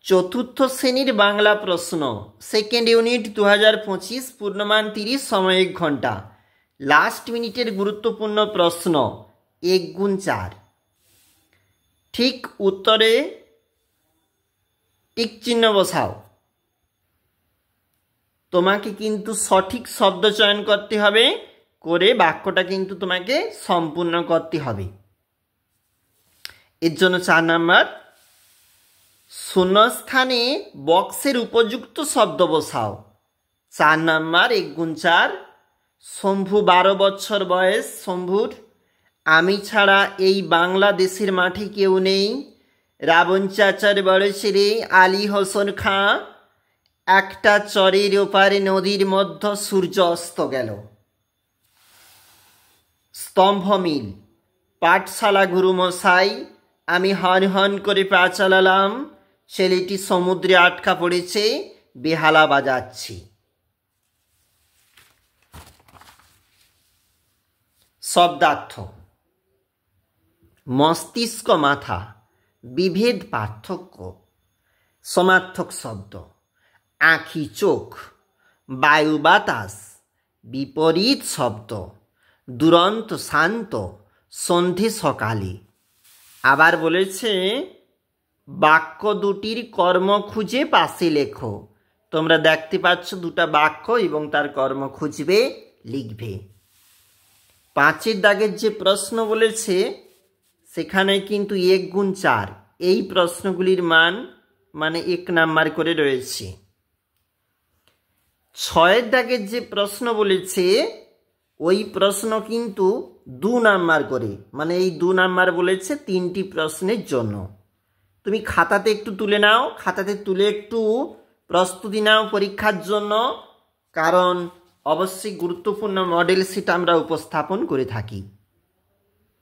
চতুর্থ শ্রেণীর বাংলা প্রশ্ন সেকেন্ড ইউনিট 2025 পূর্ণমান 30 সময় 1 ঘন্টা লাস্ট মিনিটের গুরুত্বপূর্ণ প্রশ্ন 1 গুণ 4 ঠিক উত্তরে টিক চিহ্ন বসাও। তোমাকে কিন্তু সঠিক শব্দ চয়ন করতে হবে, করে বাক্যটা কিন্তু তোমাকে সম্পূর্ণ করতে হবে। এর জন্য 4 নাম্বার, শূন্যস্থানে বক্সের উপযুক্ত শব্দ বসাও। 4 নাম্বার 1 গুণ 4। শম্ভু 12 বছর বয়স শম্ভুর। আমি ছাড়া এই বাংলাদেশের মাঠে কেউ নেই। রাবণ চাচার বড় ছেলে আলী হোসেন খাঁ। একটা চরের ওপারে নদীর মধ্যে সূর্য অস্ত গেল। স্তম্ভ মিল। পাঠশালা গুরুমশাই, আমি হন হন করে পা চালালাম। ছেলেটি সমুদ্রে আটকা পড়েছে, বেহালা বাজাচ্ছি। শব্দার্থ: মস্তিষ্ক মাথা, বিভেদ পার্থক্য। সমার্থক শব্দ: আঁখি চোখ, বায়ু বাতাস। বিপরীত শব্দ: দুরন্ত শান্ত, সন্ধে সকালে। আবার বলেছে বাক্য দুটির কর্ম খুঁজে পাশে লেখো। তোমরা দেখতে পাচ্ছ দুটা বাক্য এবং তার কর্ম খুঁজবে, লিখবে। 5 দাগের যে প্রশ্ন বলেছে সেখানে কিন্তু 1 গুণ 4 এই প্রশ্নগুলির মান মানে 1 নাম্বার করে রয়েছে। 6 দাগের যে প্রশ্ন বলেছে ওই প্রশ্ন কিন্তু 2 নাম্বার করে, মানে এই 2 নাম্বার বলেছে 3টি প্রশ্নের জন্য। তুমি খাতাতে একটু তুলে নাও, খাতাতে তুলে একটু প্রস্তুতি নাও পরীক্ষার জন্য, কারণ অবশ্যই গুরুত্বপূর্ণ মডেল সেটা আমরা উপস্থাপন করে থাকি।